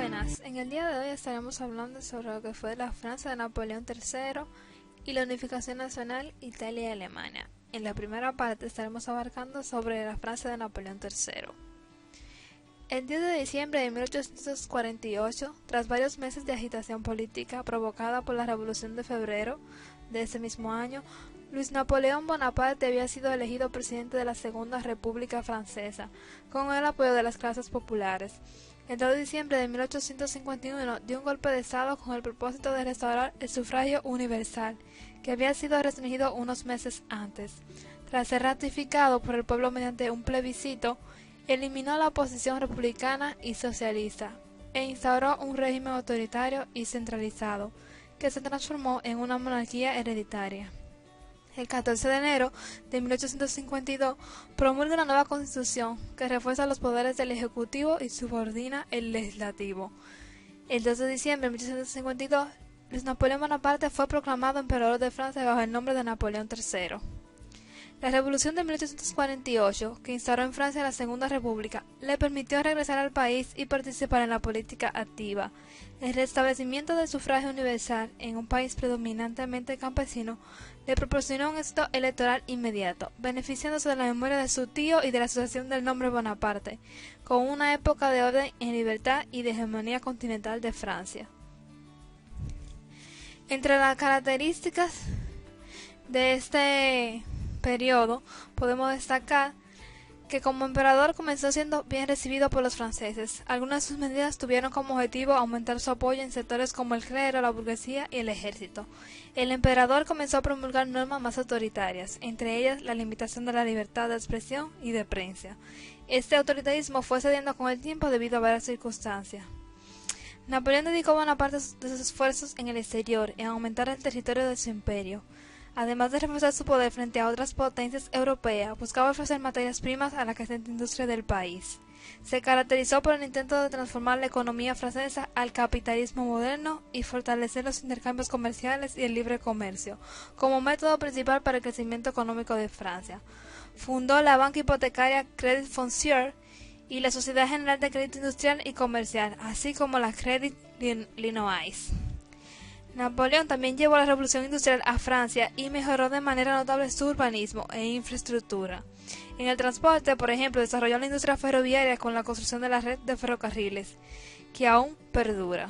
Buenas, en el día de hoy estaremos hablando sobre lo que fue la Francia de Napoleón III y la unificación nacional Italia y Alemania. En la primera parte estaremos abarcando sobre la Francia de Napoleón III. El 10 de diciembre de 1848, tras varios meses de agitación política provocada por la Revolución de Febrero de ese mismo año, Luis Napoleón Bonaparte había sido elegido presidente de la Segunda República Francesa, con el apoyo de las clases populares. El 2 de diciembre de 1851 dio un golpe de Estado con el propósito de restaurar el sufragio universal, que había sido restringido unos meses antes. Tras ser ratificado por el pueblo mediante un plebiscito, eliminó la oposición republicana y socialista e instauró un régimen autoritario y centralizado, que se transformó en una monarquía hereditaria. El 14 de enero de 1852 promulga una nueva constitución que refuerza los poderes del Ejecutivo y subordina el Legislativo. El 2 de diciembre de 1852, Luis Napoleón Bonaparte fue proclamado emperador de Francia bajo el nombre de Napoleón III. La Revolución de 1848, que instauró en Francia la Segunda República, le permitió regresar al país y participar en la política activa. El restablecimiento del sufragio universal en un país predominantemente campesino le proporcionó un éxito electoral inmediato, beneficiándose de la memoria de su tío y de la asociación del nombre Bonaparte, con una época de orden en libertad y de hegemonía continental de Francia. Entre las características de este periodo podemos destacar que como emperador comenzó siendo bien recibido por los franceses. Algunas de sus medidas tuvieron como objetivo aumentar su apoyo en sectores como el clero, la burguesía y el ejército. El emperador comenzó a promulgar normas más autoritarias, entre ellas la limitación de la libertad de expresión y de prensa. Este autoritarismo fue cediendo con el tiempo debido a varias circunstancias. Napoleón dedicó buena parte de sus esfuerzos en el exterior, en aumentar el territorio de su imperio. Además de reforzar su poder frente a otras potencias europeas, buscaba ofrecer materias primas a la creciente industria del país. Se caracterizó por el intento de transformar la economía francesa al capitalismo moderno y fortalecer los intercambios comerciales y el libre comercio, como método principal para el crecimiento económico de Francia. Fundó la banca hipotecaria Crédit Foncier y la Sociedad General de Crédito Industrial y Comercial, así como la Crédit Lyonnais. Napoleón también llevó la revolución industrial a Francia y mejoró de manera notable su urbanismo e infraestructura. En el transporte, por ejemplo, desarrolló la industria ferroviaria con la construcción de la red de ferrocarriles, que aún perdura.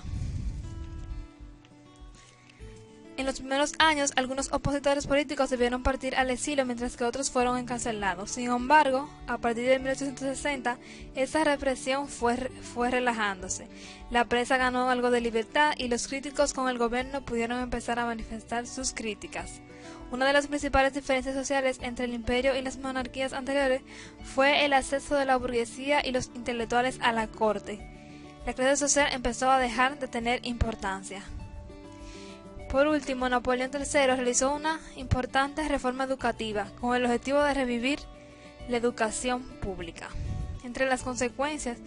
En los primeros años, algunos opositores políticos debieron partir al exilio mientras que otros fueron encarcelados. Sin embargo, a partir de 1860, esa represión fue relajándose. La prensa ganó algo de libertad y los críticos con el gobierno pudieron empezar a manifestar sus críticas. Una de las principales diferencias sociales entre el imperio y las monarquías anteriores fue el acceso de la burguesía y los intelectuales a la corte. La clase social empezó a dejar de tener importancia. Por último, Napoleón III realizó una importante reforma educativa con el objetivo de revivir la educación pública. Entre las consecuencias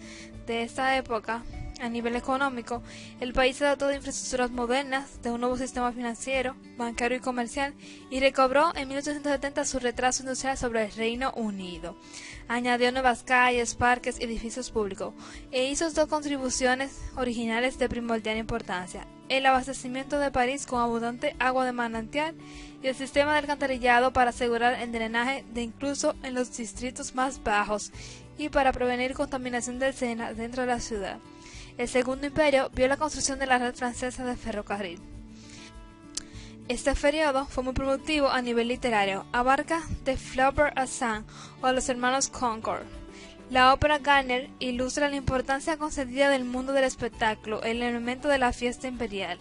de esta época, a nivel económico, el país se dotó de infraestructuras modernas, de un nuevo sistema financiero, bancario y comercial, y recobró en 1870 su retraso industrial sobre el Reino Unido. Añadió nuevas calles, parques y edificios públicos, e hizo dos contribuciones originales de primordial importancia: el abastecimiento de París con abundante agua de manantial y el sistema de alcantarillado para asegurar el drenaje de incluso en los distritos más bajos y para prevenir contaminación del Sena dentro de la ciudad. El Segundo Imperio vio la construcción de la red francesa de ferrocarril. Este periodo fue muy productivo a nivel literario. Abarca de Flaubert a Sand o a los hermanos Concord. La ópera Garnier ilustra la importancia concedida del mundo del espectáculo, el elemento de la fiesta imperial.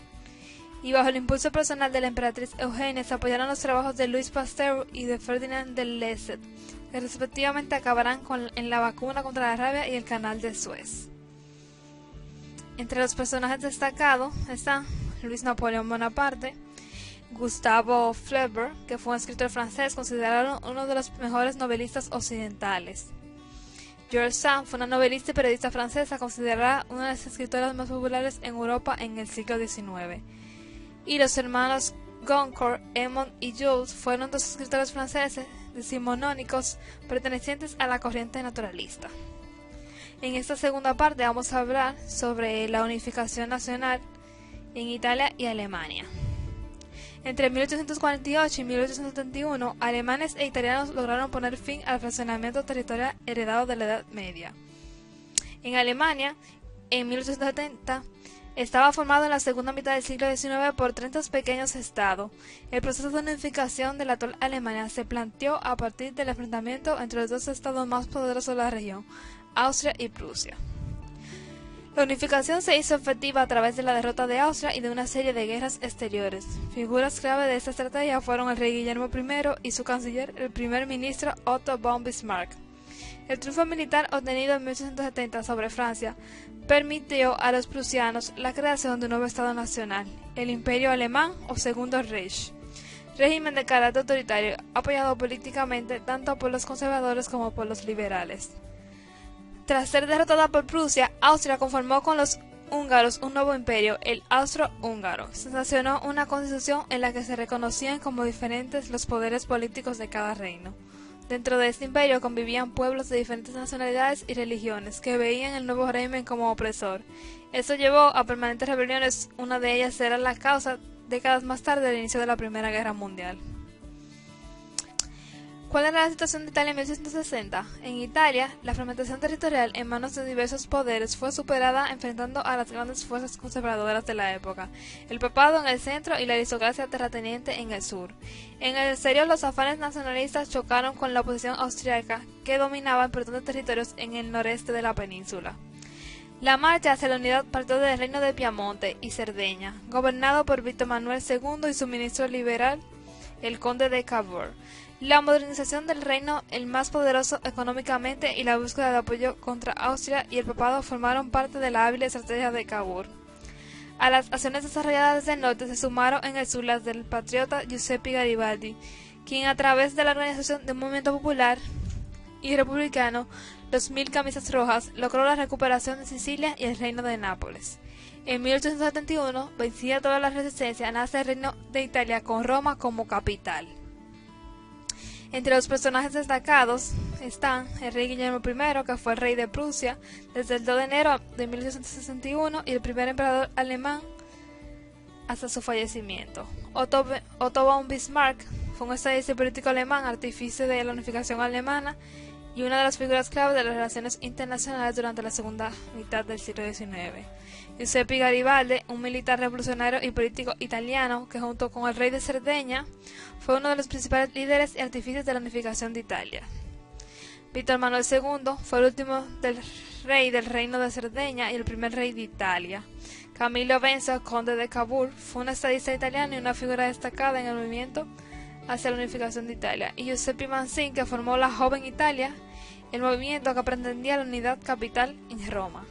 Y bajo el impulso personal de la emperatriz Eugenia se apoyaron los trabajos de Louis Pasteur y de Ferdinand de Lesseps, que respectivamente acabarán en la vacuna contra la rabia y el canal de Suez. Entre los personajes destacados están Luis Napoleón Bonaparte, Gustave Flaubert, que fue un escritor francés considerado uno de los mejores novelistas occidentales. George Sand fue una novelista y periodista francesa considerada una de las escritoras más populares en Europa en el siglo XIX. Y los hermanos Goncourt, Edmond y Jules fueron dos escritores franceses decimonónicos pertenecientes a la corriente naturalista. En esta segunda parte vamos a hablar sobre la unificación nacional en Italia y Alemania. Entre 1848 y 1871, alemanes e italianos lograron poner fin al fraccionamiento territorial heredado de la Edad Media. En Alemania, en 1870, estaba formado en la segunda mitad del siglo XIX por 30 pequeños estados. El proceso de unificación de la actual Alemania se planteó a partir del enfrentamiento entre los dos estados más poderosos de la región, Austria y Prusia. La unificación se hizo efectiva a través de la derrota de Austria y de una serie de guerras exteriores. Figuras clave de esta estrategia fueron el rey Guillermo I y su canciller, el primer ministro Otto von Bismarck. El triunfo militar obtenido en 1870 sobre Francia permitió a los prusianos la creación de un nuevo Estado nacional, el Imperio Alemán o Segundo Reich, régimen de carácter autoritario apoyado políticamente tanto por los conservadores como por los liberales. Tras ser derrotada por Prusia, Austria conformó con los húngaros un nuevo imperio, el Austro-Húngaro. Se sancionó una constitución en la que se reconocían como diferentes los poderes políticos de cada reino. Dentro de este imperio convivían pueblos de diferentes nacionalidades y religiones que veían el nuevo régimen como opresor. Esto llevó a permanentes rebeliones, una de ellas era la causa décadas más tarde del inicio de la Primera Guerra Mundial. ¿Cuál era la situación de Italia en 1860? En Italia, la fragmentación territorial en manos de diversos poderes fue superada enfrentando a las grandes fuerzas conservadoras de la época, el papado en el centro y la aristocracia terrateniente en el sur. En el exterior, los afanes nacionalistas chocaron con la oposición austriaca, que dominaba importantes territorios en el noreste de la península. La marcha hacia la unidad partió del reino de Piamonte y Cerdeña, gobernado por Víctor Manuel II y su ministro liberal, el conde de Cavour. La modernización del reino, el más poderoso económicamente, y la búsqueda de apoyo contra Austria y el papado formaron parte de la hábil estrategia de Cavour. A las acciones desarrolladas desde el norte se sumaron en el sur las del patriota Giuseppe Garibaldi, quien a través de la organización de un movimiento popular y republicano, los 1000 Camisas Rojas, logró la recuperación de Sicilia y el reino de Nápoles. En 1871, vencida toda la resistencia, nace el reino de Italia con Roma como capital. Entre los personajes destacados están el rey Guillermo I, que fue el rey de Prusia desde el 2 de enero de 1861 y el primer emperador alemán hasta su fallecimiento. Otto von Bismarck fue un estadista político alemán, artífice de la unificación alemana y una de las figuras clave de las relaciones internacionales durante la segunda mitad del siglo XIX. Giuseppe Garibaldi, un militar revolucionario y político italiano que junto con el rey de Cerdeña fue uno de los principales líderes y artífices de la unificación de Italia. Víctor Manuel II fue el último rey del reino de Cerdeña y el primer rey de Italia. Camillo Benso, conde de Cavour, fue un estadista italiano y una figura destacada en el movimiento hacia la unificación de Italia, y Giuseppe Mazzini, que formó la Joven Italia, el movimiento que pretendía la unidad capital en Roma.